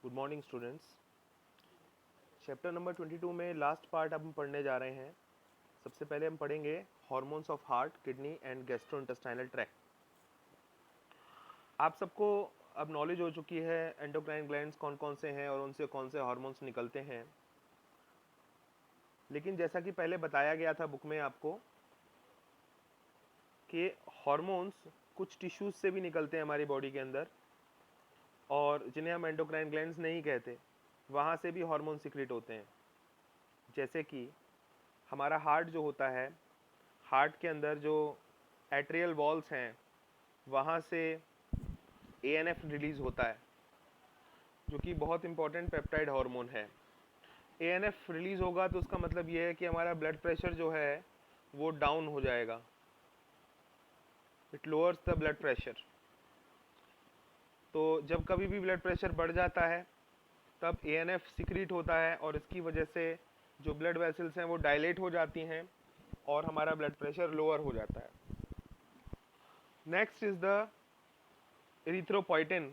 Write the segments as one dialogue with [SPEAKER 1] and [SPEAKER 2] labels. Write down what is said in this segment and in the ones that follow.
[SPEAKER 1] Good morning students. Chapter number 22 में last part अब हम पढ़ने जा रहे हैं। सबसे पहले हम पढ़ेंगे hormones of heart, kidney and gastrointestinal tract. आप सबको अब नॉलेज हो चुकी है एंडोक्राइन ग्लैंड्स कौन कौन से हैं और उनसे कौन से हार्मोन्स निकलते हैं। लेकिन जैसा कि पहले बताया गया था बुक में आपको कि हार्मोन्स कुछ टिश्यूज से भी निकलते हैं हमारी बॉडी के अंदर, और जिन्हें हम एंडोक्राइन ग्लैंड्स नहीं कहते, वहाँ से भी हार्मोन सिक्रेट होते हैं। जैसे कि हमारा हार्ट जो होता है, हार्ट के अंदर जो एट्रियल वॉल्स हैं वहाँ से ANF रिलीज होता है, जो कि बहुत इंपॉर्टेंट पेप्टाइड हार्मोन है। ANF रिलीज होगा तो उसका मतलब ये है कि हमारा ब्लड प्रेशर जो है वो डाउन हो जाएगा। It lowers the blood pressure. तो जब कभी भी ब्लड प्रेशर बढ़ जाता है तब ANF सिक्रीट होता है, और इसकी वजह से जो ब्लड वेसल्स हैं वो डायलेट हो जाती हैं और हमारा ब्लड प्रेशर लोअर हो जाता है। Next is the erythropoietin,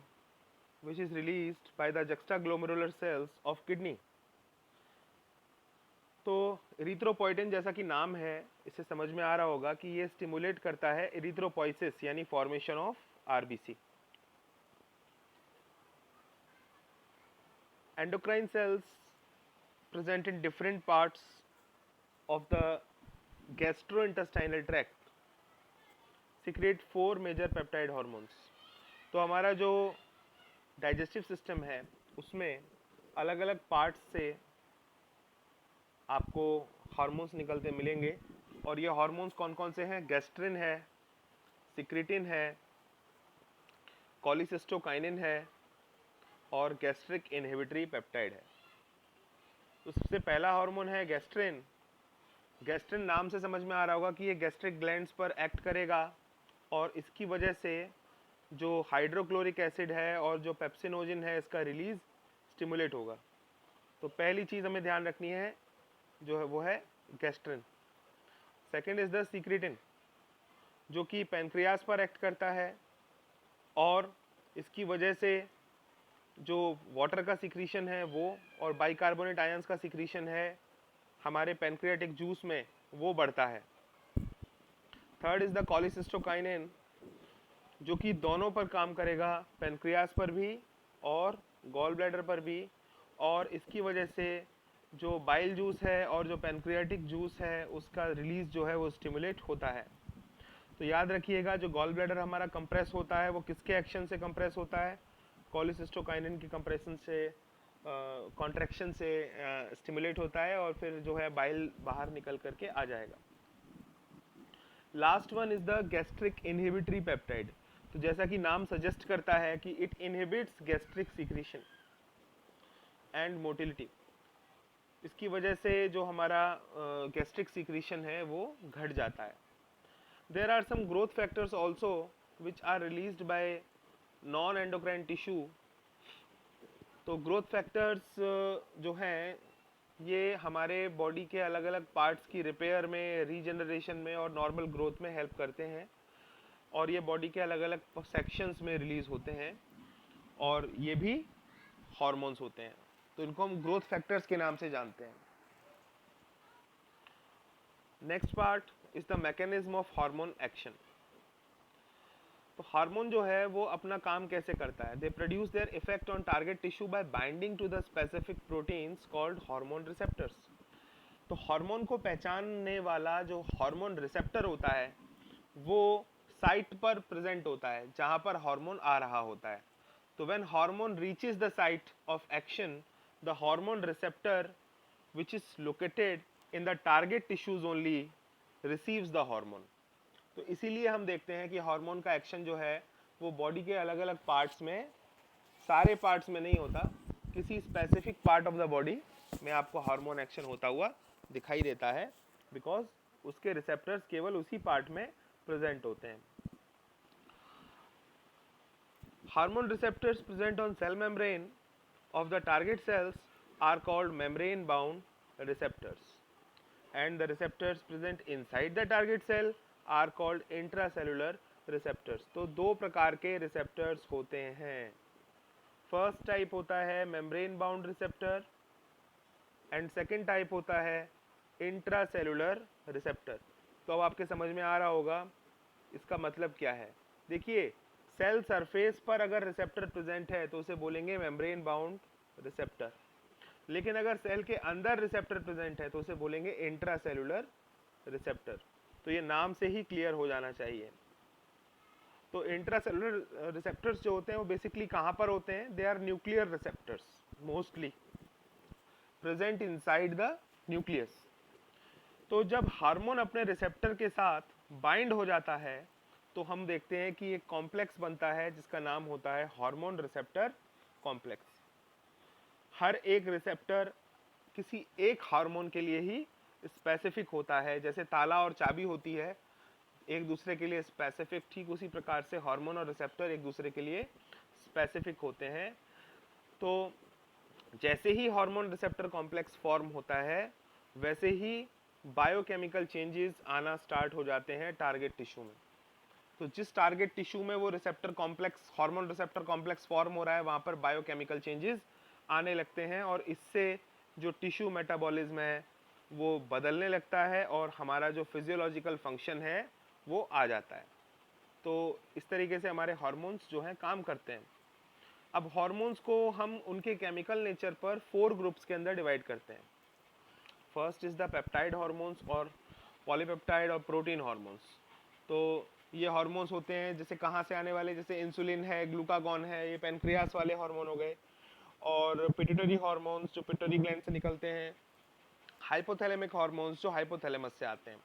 [SPEAKER 1] which is released by the juxtaglomerular cells of kidney. तो erythropoietin जैसा कि नाम है, इससे समझ में आ रहा होगा कि ये स्टिमुलेट करता है erythropoiesis यानी formation of RBC। Endocrine cells present in different parts of the gastrointestinal tract secrete 4 major peptide hormones। तो हमारा जो डाइजेस्टिव सिस्टम है उसमें अलग अलग पार्ट्स से आपको हार्मोन्स निकलते मिलेंगे, और ये हार्मोन्स कौन कौन से हैं? गैस्ट्रिन है, सिक्रिटिन है, कोलिसिस्टोकाइनिन है और गैस्ट्रिक इनहिबिटरी पेप्टाइड है। तो सबसे पहला हार्मोन है गैस्ट्रिन। गैस्ट्रिन नाम से समझ में आ रहा होगा कि ये गैस्ट्रिक ग्लैंड्स पर एक्ट करेगा, और इसकी वजह से जो हाइड्रोक्लोरिक एसिड है और जो पेप्सिनोजिन है इसका रिलीज स्टिमुलेट होगा। तो पहली चीज़ हमें ध्यान रखनी है जो है वो है gastrin. Second is the secretin, जो कि पैनक्रियास पर एक्ट करता है, और इसकी वजह से जो वाटर का सिक्रीशन है वो और बाइकार्बोनेट आयंस का सिक्रीशन है हमारे पैनक्रियाटिक जूस में वो बढ़ता है। थर्ड इज द कोलिसिस्टोकाइनिन, जो कि दोनों पर काम करेगा, पैनक्रियास पर भी और गॉल ब्लैडर पर भी, और इसकी वजह से जो बाइल जूस है और जो पैनक्रियाटिक जूस है उसका रिलीज जो है वो स्टिमुलेट होता है। तो याद रखिएगा, जो गॉल ब्लैडर हमारा कंप्रेस होता है वो किसके एक्शन से कंप्रेस होता है? कोलिसिस्टोकाइनिन की कंप्रेशन से, कॉन्ट्रैक्शन से स्टिमुलेट होता है, और फिर जो है बाइल बाहर निकल करके आ जाएगा। Last one is the gastric inhibitory peptide. तो जैसा कि नाम सजेस्ट करता है कि it inhibits gastric secretion and motility. इसकी वजह से जो हमारा गैस्ट्रिक सिक्रीशन है वो घट जाता है। There are some growth factors also which are released by non endocrine tissue. तो ग्रोथ फैक्टर्स जो हैं ये हमारे बॉडी के अलग अलग पार्ट्स की रिपेयर में, रीजनरेशन में और नॉर्मल ग्रोथ में हेल्प करते हैं, और ये बॉडी के अलग अलग सेक्शंस में रिलीज होते हैं, और ये भी हार्मोन्स होते हैं। तो इनको हम ग्रोथ फैक्टर्स के नाम से जानते हैं। Next part is the mechanism of hormone action. तो हार्मोन जो है वो अपना काम कैसे करता है? They produce their effect on target tissue by binding to the specific proteins called hormone receptors. तो हार्मोन को पहचानने वाला जो हार्मोन रिसेप्टर होता है वो साइट पर प्रेजेंट होता है जहां पर हार्मोन आ रहा होता है। तो when hormone reaches the site of action, the hormone receptor which is located in the target tissues only receives the hormone। तो इसीलिए हम देखते हैं कि हार्मोन का एक्शन जो है वो बॉडी के अलग अलग पार्ट्स में, सारे पार्ट्स में नहीं होता, किसी specific part of the body में आपको हार्मोन एक्शन होता हुआ दिखाई देता है, बिकॉज उसके रिसेप्टर्स केवल उसी पार्ट में प्रेजेंट होते हैं। Hormone receptors present on sale membrane of the target cells are called membrane bound receptors, and the receptors present inside the target cell are called intracellular receptors। तो दो प्रकार के रिसेप्टर्स होते हैं। फर्स्ट टाइप होता है membrane bound receptor and second type होता है इंट्रासेलुलर रिसेप्टर। तो अब आपके समझ में आ रहा होगा इसका मतलब क्या है। देखिए, सेल सरफेस पर अगर रिसेप्टर प्रेजेंट है तो उसे बोलेंगे मेम्ब्रेन बाउंड रिसेप्टर, लेकिन अगर सेल के अंदर रिसेप्टर प्रेजेंट है तो उसे बोलेंगे इंट्रासेलुलर रिसेप्टर। तो ये नाम से ही क्लियर हो जाना चाहिए। तो इंट्रासेलुलर रिसेप्टर्स जो होते हैं वो बेसिकली कहाँ पर होते हैं? They are nuclear receptors mostly present inside the nucleus. तो जब हार्मोन अपने रिसेप्टर के साथ बाइंड हो जाता है तो हम देखते हैं कि एक कॉम्प्लेक्स बनता है जिसका नाम होता है हार्मोन रिसेप्टर कॉम्प्लेक्स। हर एक रिसेप्टर किसी एक हार्मोन के लिए ही स्पेसिफिक होता है। जैसे ताला और चाबी होती है एक दूसरे के लिए स्पेसिफिक, ठीक उसी प्रकार से हार्मोन और रिसेप्टर एक दूसरे के लिए स्पेसिफिक होते हैं। तो जैसे ही हार्मोन रिसेप्टर कॉम्प्लेक्स फॉर्म होता है वैसे ही बायोकेमिकल चेंजेस आना स्टार्ट हो जाते हैं टारगेट टिश्यू में। तो जिस टारगेट टिश्यू में वो receptor complex, hormone receptor complex form हो रहा है, वहाँ पर बायोकेमिकल चेंजेस आने लगते हैं और इससे जो टिश्यू मेटाबॉलिज्म है वो बदलने लगता है और हमारा जो फिजियोलॉजिकल फंक्शन है वो आ जाता है। तो इस तरीके से हमारे हार्मोन्स जो हैं काम करते हैं। अब हार्मोन्स को हम उनके केमिकल नेचर पर 4 ग्रुप्स के अंदर डिवाइड करते हैं। First is the peptide hormones और पॉलीपेप्टाइड और प्रोटीन हार्मोन्स। तो ये हार्मोन्स होते हैं जैसे कहाँ से आने वाले, जैसे इंसुलिन है, ग्लूकागॉन है, ये पेनक्रियास वाले हार्मोन हो गए। और पिट्यूटरी हार्मोन्स जो पिट्यूटरी ग्लैंड से निकलते हैं। हाइपोथैलेमिक हार्मोन्स जो हाइपोथैलेमस से आते हैं।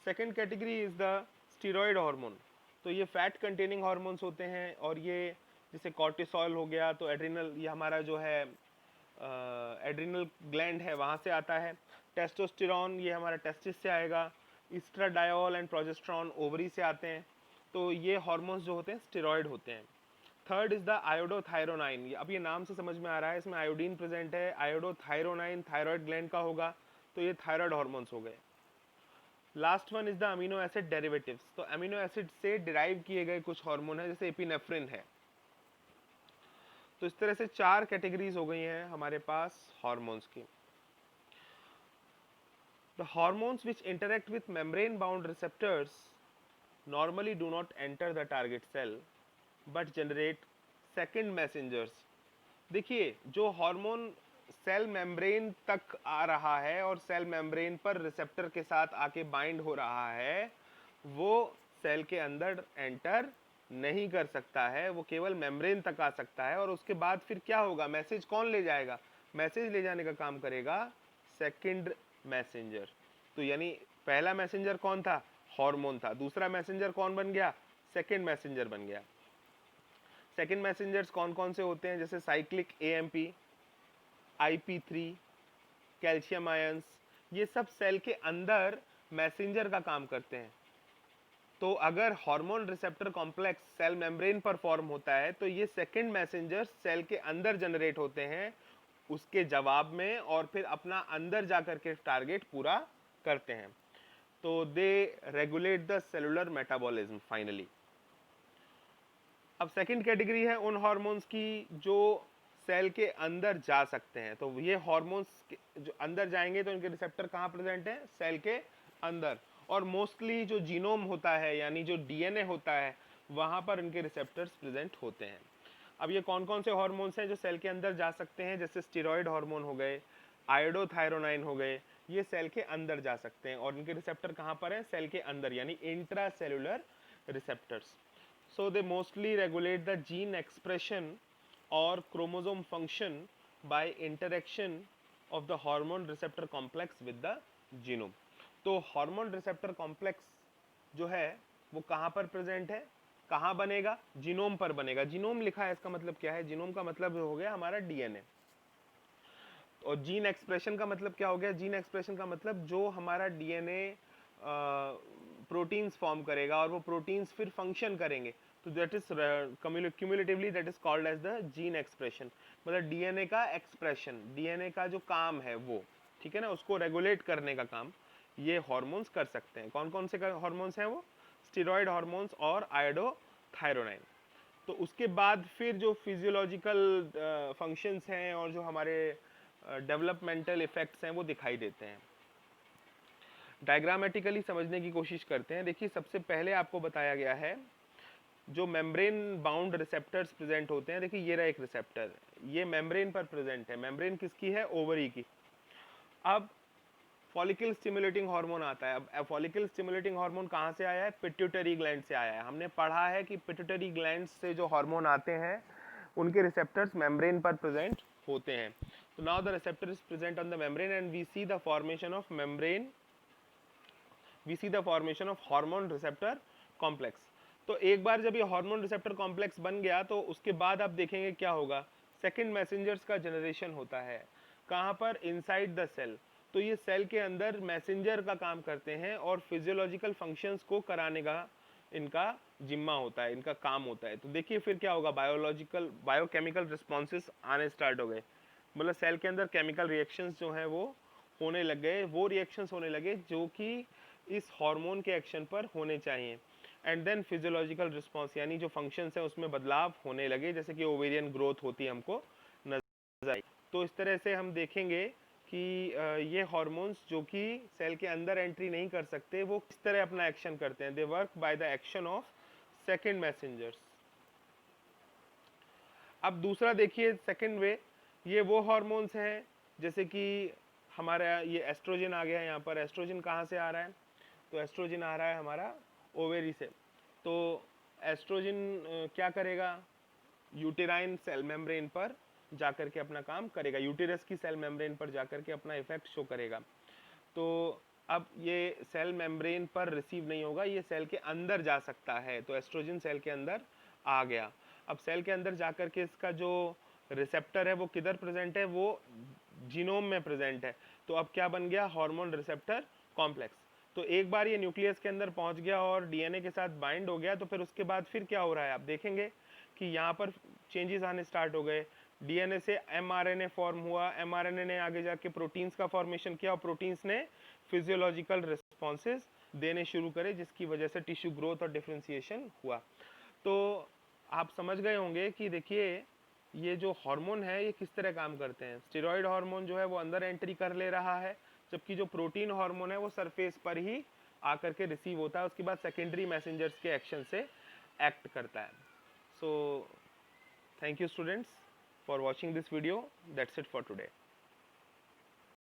[SPEAKER 1] Second category is the steroid hormone. तो ये फैट कंटेनिंग हार्मोन्स होते हैं और ये जैसे कॉर्टिसोल हो गया तो एड्रिनल, ये हमारा जो है एड्रिनल ग्लैंड है वहाँ से आता है। टेस्टोस्टेरोन ये हमारा टेस्टिस से आएगा। इस्ट्राडायोल एंड प्रोजेस्टेरॉन ओवरी से आते हैं। तो ये हार्मोन्स जो होते हैं स्टेरॉयड होते हैं। Third is the iodothyronine. अब ये नाम से समझ में आ रहा है इसमें आयोडीन प्रेजेंट है। आयोडोथायरोनाइन थायराइड ग्लैंड का होगा तो ये थायराइड हार्मोन्स हो गए। Last one is the amino acid derivatives. तो अमीनो एसिड से डिराइव किए गए कुछ हार्मोन है जैसे एपिनेफ्रिन है। तो इस तरह से 4 कैटेगरीज हो गई हैं हमारे पास हार्मोन्स की। The hormones which interact with membrane bound receptors normally do not enter the target cell but generate second messengers। देखिए, जो हार्मोन सेल मेम्ब्रेन तक आ रहा है और सेल मेम्ब्रेन पर रिसेप्टर के साथ आके बाइंड हो रहा है वो सेल के अंदर एंटर नहीं कर सकता है, वो केवल मेम्ब्रेन तक आ सकता है। और उसके बाद फिर क्या होगा, मैसेज कौन ले जाएगा? मैसेज ले जाने का काम करेगा सेकंड मैसेंजर। तो यानी पहला मैसेंजर कौन था? हार्मोन था। दूसरा मैसेंजर कौन बन गया? सेकंड मैसेंजर बन गया। सेकंड मैसेंजर्स कौन कौन से होते हैं? जैसे cyclic AMP, IP3, calcium ions, ये सब सेल के अंदर मैसेंजर का काम करते हैं। तो अगर hormone receptor complex cell membrane पर फॉर्म होता है तो ये सेकंड मैसेंजर सेल के अंदर जनरेट होते हैं उसके जवाब में और फिर अपना अंदर जाकर के टारगेट पूरा करते हैं। तो they regulate the cellular metabolism finally. अब सेकंड कैटेगरी है उन हार्मोन्स की जो सेल के अंदर जा सकते हैं। तो ये हार्मोन्स जो अंदर जाएंगे तो इनके रिसेप्टर कहाँ प्रेजेंट है? सेल के अंदर। और मोस्टली जो जीनोम होता है यानी जो डीएनए होता है वहाँ पर इनके रिसेप्टर्स प्रेजेंट होते हैं। अब ये कौन कौन से हार्मोन्स हैं जो सेल के अंदर जा सकते हैं? जैसे स्टेरॉयड हार्मोन हो गए, आयोडोथायरोनाइन हो गए, ये सेल के अंदर जा सकते हैं और इनके रिसेप्टर कहाँ पर हैं? सेल के अंदर, यानी intracellular receptors. So they mostly regulate the gene expression or chromosome function by interaction of the hormone receptor complex with the genome। तो हार्मोन रिसेप्टर कॉम्प्लेक्स जो है वो कहाँ पर प्रेजेंट है, कहाँ बनेगा? जीनोम पर बनेगा। जीनोम लिखा है, इसका मतलब क्या है? जीनोम का मतलब हो गया हमारा डीएनए। और जीन एक्सप्रेशन का मतलब क्या हो गया? जीन एक्सप्रेशन का मतलब जो हमारा डीएनए प्रोटीन्स फॉर्म करेगा और वो प्रोटीन्स फिर फंक्शन करेंगे। तो that is cumulatively that is called as the gene expression. मतलब डीएनए का एक्सप्रेशन, डीएनए का जो काम है वो, ठीक है ना, उसको रेगुलेट करने का काम ये हार्मोन्स कर सकते हैं। कौन कौन से हार्मोन्स हैं वो? स्टेरॉयड हार्मोन्स और आयोडोथायरोनाइन। तो उसके बाद फिर जो फिजियोलॉजिकल फंक्शंस हैं और जो हमारे डेवलपमेंटल इफेक्ट्स हैं वो दिखाई देते हैं। डायग्रामेटिकली समझने की कोशिश करते हैं। देखिए सबसे पहले आपको बताया गया है जो मेम्ब्रेन बाउंड रिसेप्टर्स प्रेजेंट होते हैं। देखिए ये रहा एक रिसेप्टर, ये मेम्ब्रेन पर प्रेजेंट है। मेम्ब्रेन किसकी है? ओवरी की। अब फॉलिकल स्टिमुलेटिंग हार्मोन आता है। अब फॉलिकल स्टिमुलेटिंग हार्मोन कहाँ से आया है? पिट्यूटरी ग्लैंड से आया है। हमने पढ़ा है कि पिट्यूटरी ग्लैंड से जो हार्मोन आते हैं उनके रिसेप्टर्स मेम्ब्रेन पर प्रेजेंट होते हैं। तो now the receptor is present on the membrane and we see the formation of membrane, we see the formation of hormone receptor complex. तो एक बार जब ये हार्मोन रिसेप्टर कॉम्प्लेक्स बन गया तो उसके बाद आप देखेंगे क्या होगा, सेकंड मैसेंजर्स का जनरेशन होता है। कहाँ पर? Inside the cell. तो ये सेल के अंदर मैसेंजर का काम करते हैं और फिजियोलॉजिकल फंक्शंस को कराने का इनका जिम्मा होता है, इनका काम होता है। तो देखिए फिर क्या होगा, बायोकेमिकल रिस्पॉन्सेस आने स्टार्ट हो गए। मतलब सेल के अंदर केमिकल रिएक्शंस जो हैं वो होने लग गए, वो रिएक्शंस होने लगे जो कि इस हार्मोन के एक्शन पर होने चाहिए। एंड देन फिजियोलॉजिकल रिस्पॉन्स यानी जो फंक्शंस हैं उसमें बदलाव होने लगे, जैसे कि ओवेरियन ग्रोथ होती है हमको नजर आई। तो इस तरह से हम देखेंगे कि ये हार्मोन्स जो कि सेल के अंदर एंट्री नहीं कर सकते वो किस तरह अपना एक्शन करते हैं। They work by the action of second messengers. अब दूसरा देखिए सेकेंड वे, ये वो हार्मोन्स हैं जैसे कि हमारा ये एस्ट्रोजन आ गया है। यहाँ पर एस्ट्रोजन कहाँ से आ रहा है? तो एस्ट्रोजन आ रहा है हमारा ओवेरी से। तो एस्ट्रोजन क्या करेगा? यूटेराइन सेल मेम्ब्रेन पर जाकर के अपना काम करेगा, यूटेरस की सेल मेम्ब्रेन पर जाकर के अपना इफेक्ट शो करेगा। तो अब ये सेल मेम्ब्रेन पर रिसीव नहीं होगा, ये सेल के अंदर जा सकता है। तो एस्ट्रोजन सेल के अंदर आ गया। अब सेल के अंदर जाकर के इसका जो रिसेप्टर है वो किधर प्रेजेंट है? वो जीनोम में प्रेजेंट है। तो अब क्या बन गया? Hormone receptor complex. तो एक बार ये न्यूक्लियस के अंदर पहुंच गया और डीएनए के साथ बाइंड हो गया, तो फिर उसके बाद फिर क्या हो रहा है आप देखेंगे कि यहाँ पर चेंजेस आने स्टार्ट हो गए। डीएनए से एमआरएनए फॉर्म हुआ, एमआरएनए ने आगे जाके प्रोटीन्स का फॉर्मेशन किया और प्रोटीन्स ने फिजियोलॉजिकल रिस्पॉन्सेज देने शुरू करे, जिसकी वजह से टिश्यू ग्रोथ और डिफरेंशिएशन हुआ। तो आप समझ गए होंगे कि देखिए ये जो हार्मोन है ये किस तरह काम करते हैं। स्टेरॉइड हार्मोन जो है वो अंदर एंट्री कर ले रहा है, जबकि जो प्रोटीन हार्मोन है वो सरफेस पर ही आकर के रिसीव होता है, उसके बाद सेकेंडरी मैसेंजर्स के एक्शन से एक्ट करता है। So thank you students for watching this video. That's it for today.